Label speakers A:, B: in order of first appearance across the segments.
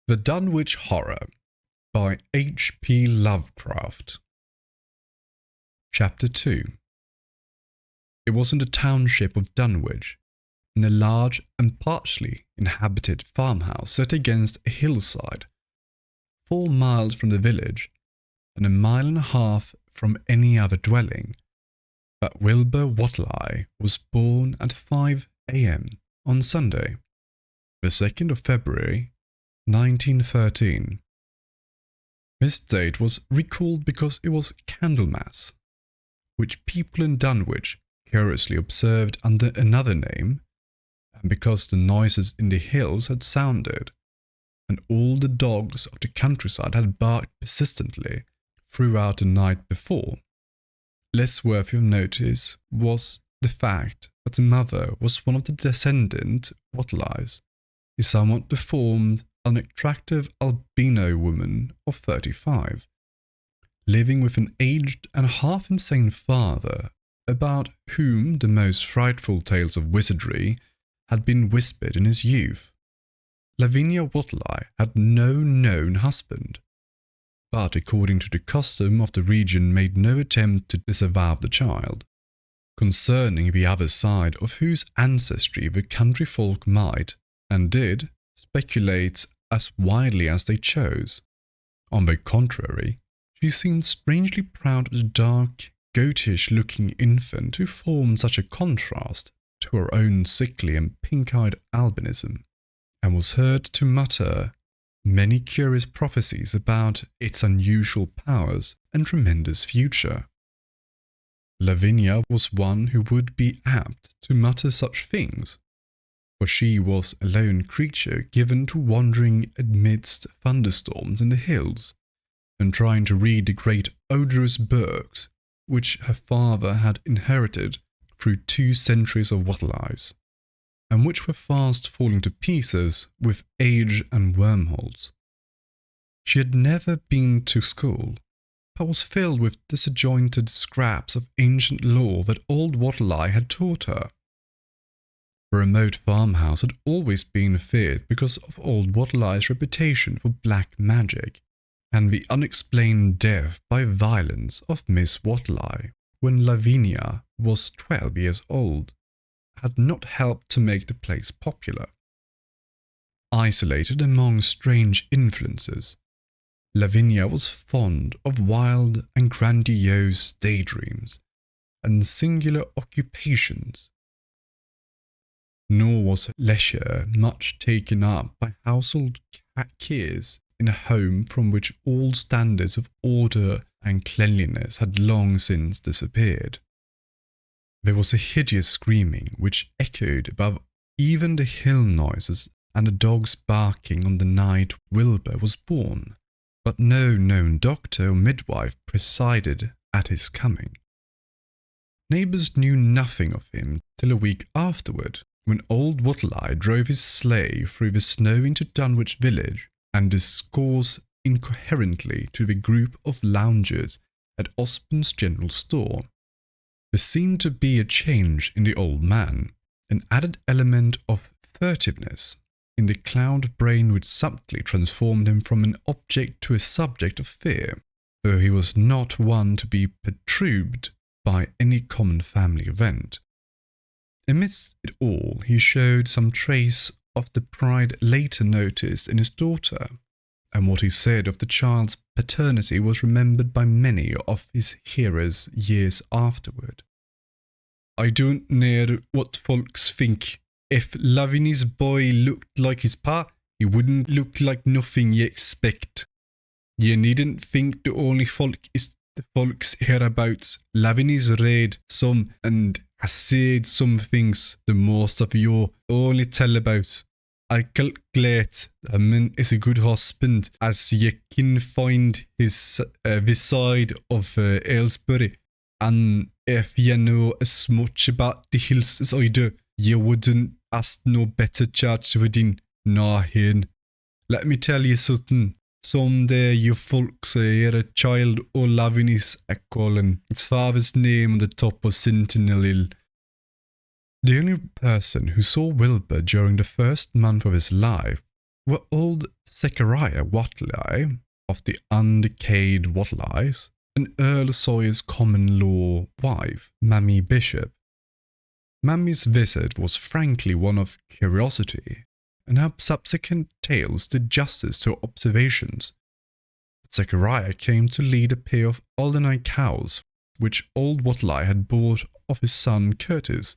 A: The Dunwich Horror by H.P. Lovecraft. Chapter 2. It was in the township of Dunwich, in a large and partially inhabited farmhouse set against a hillside, 4 miles from the village, and 1.5 miles from any other dwelling, that Wilbur Whately was born at 5 a.m. on Sunday, the 2nd of February, 1913. This date was recalled because it was Candlemas, which people in Dunwich curiously observed under another name, and because the noises in the hills had sounded, and all the dogs of the countryside had barked persistently throughout the night before. Less worthy of notice was the fact that the mother was one of the descendant Whatlys, a somewhat deformed, unattractive albino woman of 35, living with an aged and half-insane father, about whom the most frightful tales of wizardry had been whispered in his youth. Lavinia Whately had no known husband, but according to the custom of the region made no attempt to disavow the child, concerning the other side of whose ancestry the country folk might, and did, speculate as widely as they chose. On the contrary, she seemed strangely proud of the dark, goatish-looking infant who formed such a contrast to her own sickly and pink-eyed albinism, and was heard to mutter many curious prophecies about its unusual powers and tremendous future. Lavinia was one who would be apt to mutter such things, for she was a lone creature given to wandering amidst thunderstorms in the hills, and trying to read the great odorous books which her father had inherited through 2 centuries of Whattlys, and which were fast falling to pieces with age and wormholes. She had never been to school, but was filled with disjointed scraps of ancient lore that old Whately had taught her. The remote farmhouse had always been feared because of old Whately's reputation for black magic, and the unexplained death by violence of Miss Whately when Lavinia was 12 years old had not helped to make the place popular. Isolated among strange influences, Lavinia was fond of wild and grandiose daydreams and singular occupations, nor was leisure much taken up by household cares in a home from which all standards of order and cleanliness had long since disappeared. There was a hideous screaming which echoed above even the hill noises and the dogs barking on the night Wilbur was born, but no known doctor or midwife presided at his coming. Neighbours knew nothing of him till a week afterward, when old Whately drove his sleigh through the snow into Dunwich village and discoursed incoherently to the group of loungers at Osborne's general store. There seemed to be a change in the old man, an added element of furtiveness in the cloud brain which subtly transformed him from an object to a subject of fear, though he was not one to be perturbed by any common family event. Amidst it all, he showed some trace of the pride later noticed in his daughter, and what he said of the child's paternity was remembered by many of his hearers years afterward. "I don't know what folks think. If Lavinia's boy looked like his pa, he wouldn't look like nothing you expect. You needn't think the only folk is the folks hereabouts. Lavinia's read some and has said some things the most of you only tell about. I calculate a man is a good husband as you can find his this side of Aylesbury, and if you know as much about the hills as I do, you wouldn't ask no better chance within nor here. Let me tell you something. Someday you folks hear a child o' Lavinia's a calling its father's name on the top of Sentinel Hill." The only person who saw Wilbur during the first month of his life were old Zechariah Whatley of the undecayed Whatleys, and Earl Sawyer's common-law wife, Mammy Bishop. Mammy's visit was frankly one of curiosity, and her subsequent tales did justice to her observations. Zechariah came to lead a pair of Alderney cows which old Whatley had bought of his son Curtis.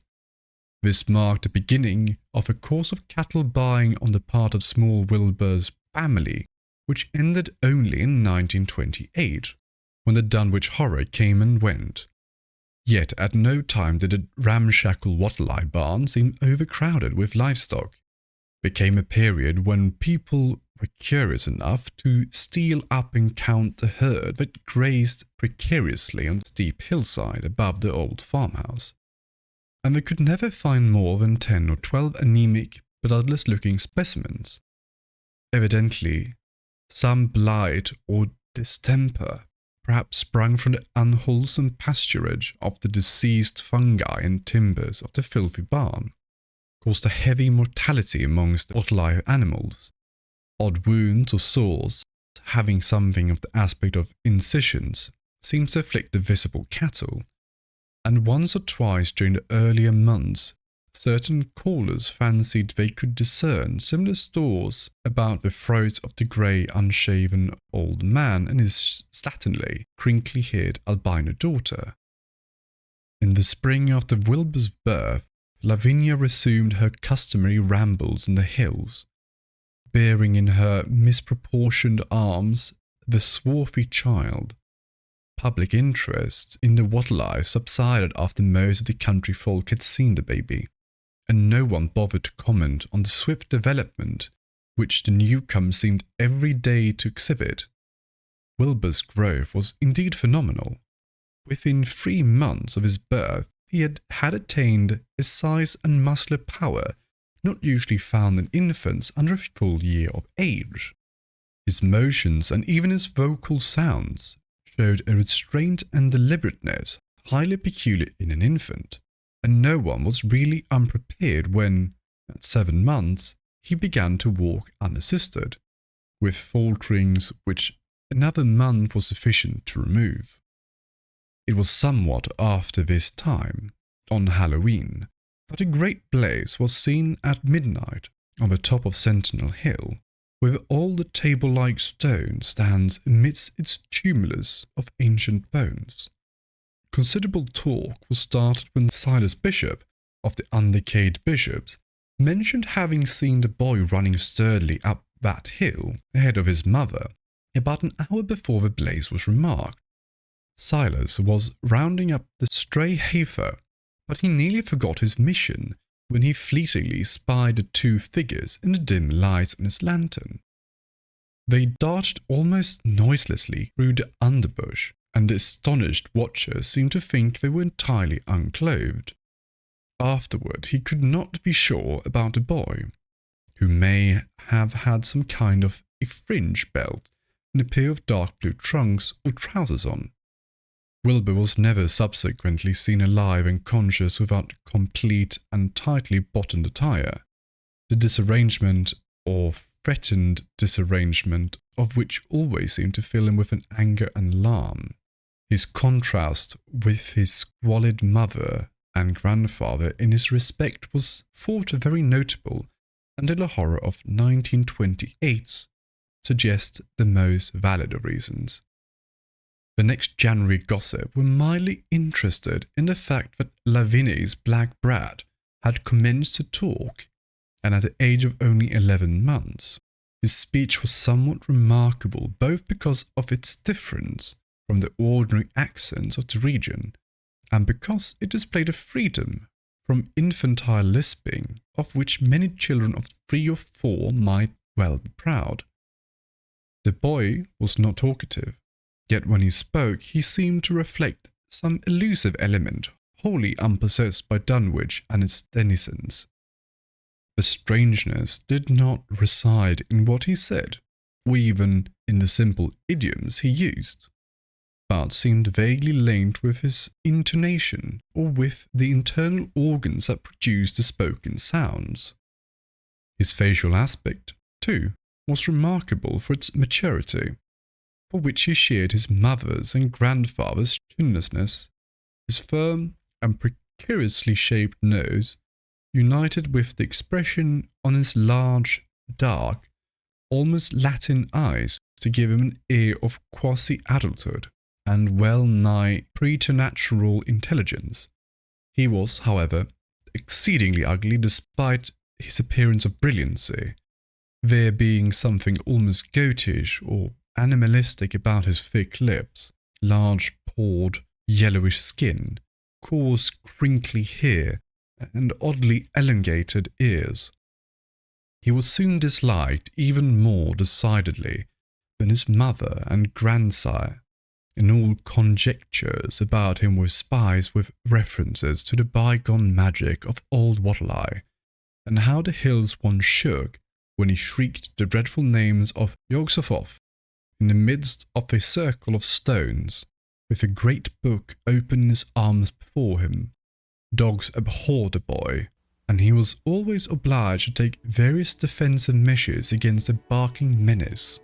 A: This marked the beginning of a course of cattle buying on the part of small Wilbur's family, which ended only in 1928, when the Dunwich Horror came and went. Yet at no time did the ramshackle Whatley barn seem overcrowded with livestock. There came a period when people were curious enough to steal up and count the herd that grazed precariously on the steep hillside above the old farmhouse, and they could never find more than 10 or 12 anemic, bloodless-looking specimens. Evidently, some blight or distemper, perhaps sprung from the unwholesome pasturage of the deceased fungi and timbers of the filthy barn, caused a heavy mortality amongst the Whatley animals. Odd wounds or sores, having something of the aspect of incisions, seemed to afflict the visible cattle, and once or twice during the earlier months, certain callers fancied they could discern similar stores about the throats of the grey, unshaven old man and his slatternly, crinkly-haired albino daughter. In the spring after Wilbur's birth, Lavinia resumed her customary rambles in the hills, bearing in her misproportioned arms the swarthy child. Public interest in the Whatley subsided after most of the country folk had seen the baby, and no one bothered to comment on the swift development which the newcomer seemed every day to exhibit. Wilbur's growth was indeed phenomenal. Within 3 months of his birth, he had attained a size and muscular power not usually found in infants under a full year of age. His motions and even his vocal sounds showed a restraint and deliberateness highly peculiar in an infant, and no one was really unprepared when, at 7 months, he began to walk unassisted, with falterings which another month was sufficient to remove. It was somewhat after this time, on Halloween, that a great blaze was seen at midnight on the top of Sentinel Hill, where all the table-like stone stands amidst its tumulus of ancient bones. Considerable talk was started when Silas Bishop, of the undecayed Bishops, mentioned having seen the boy running sturdily up that hill ahead of his mother about an hour before the blaze was remarked. Silas was rounding up the stray heifer, but he nearly forgot his mission when he fleetingly spied the 2 figures in the dim light on his lantern. They darted almost noiselessly through the underbush, and the astonished watcher seemed to think they were entirely unclothed. Afterward, he could not be sure about the boy, who may have had some kind of a fringe belt and a pair of dark blue trunks or trousers on. Wilbur was never subsequently seen alive and conscious without complete and tightly buttoned attire, the disarrangement or threatened disarrangement of which always seemed to fill him with an anger and alarm. His contrast with his squalid mother and grandfather in this respect was thought very notable until the horror of 1928 suggests the most valid of reasons. The next January gossip were mildly interested in the fact that Lavinia's black brat had commenced to talk, and at the age of only 11 months. His speech was somewhat remarkable both because of its difference from the ordinary accents of the region, and because it displayed a freedom from infantile lisping of which many children of 3 or 4 might well be proud. The boy was not talkative, yet when he spoke he seemed to reflect some elusive element wholly unpossessed by Dunwich and its denizens. The strangeness did not reside in what he said, or even in the simple idioms he used, but seemed vaguely linked with his intonation or with the internal organs that produced the spoken sounds. His facial aspect, too, was remarkable for its maturity, for which he shared his mother's and grandfather's tunelessness. His firm and precariously shaped nose, united with the expression on his large, dark, almost Latin eyes, to give him an air of quasi-adulthood and well-nigh preternatural intelligence. He was, however, exceedingly ugly despite his appearance of brilliancy, there being something almost goatish or animalistic about his thick lips, large pored, yellowish skin, coarse, crinkly hair, and oddly elongated ears. He was soon disliked even more decidedly than his mother and grandsire, and all conjectures about him were spiced with references to the bygone magic of old Wattle-eye, and how the hills once shook when he shrieked the dreadful names of Yog-Sothoth in the midst of a circle of stones, with a great book open in his arms before him. Dogs abhorred the boy, and he was always obliged to take various defensive measures against the barking menace.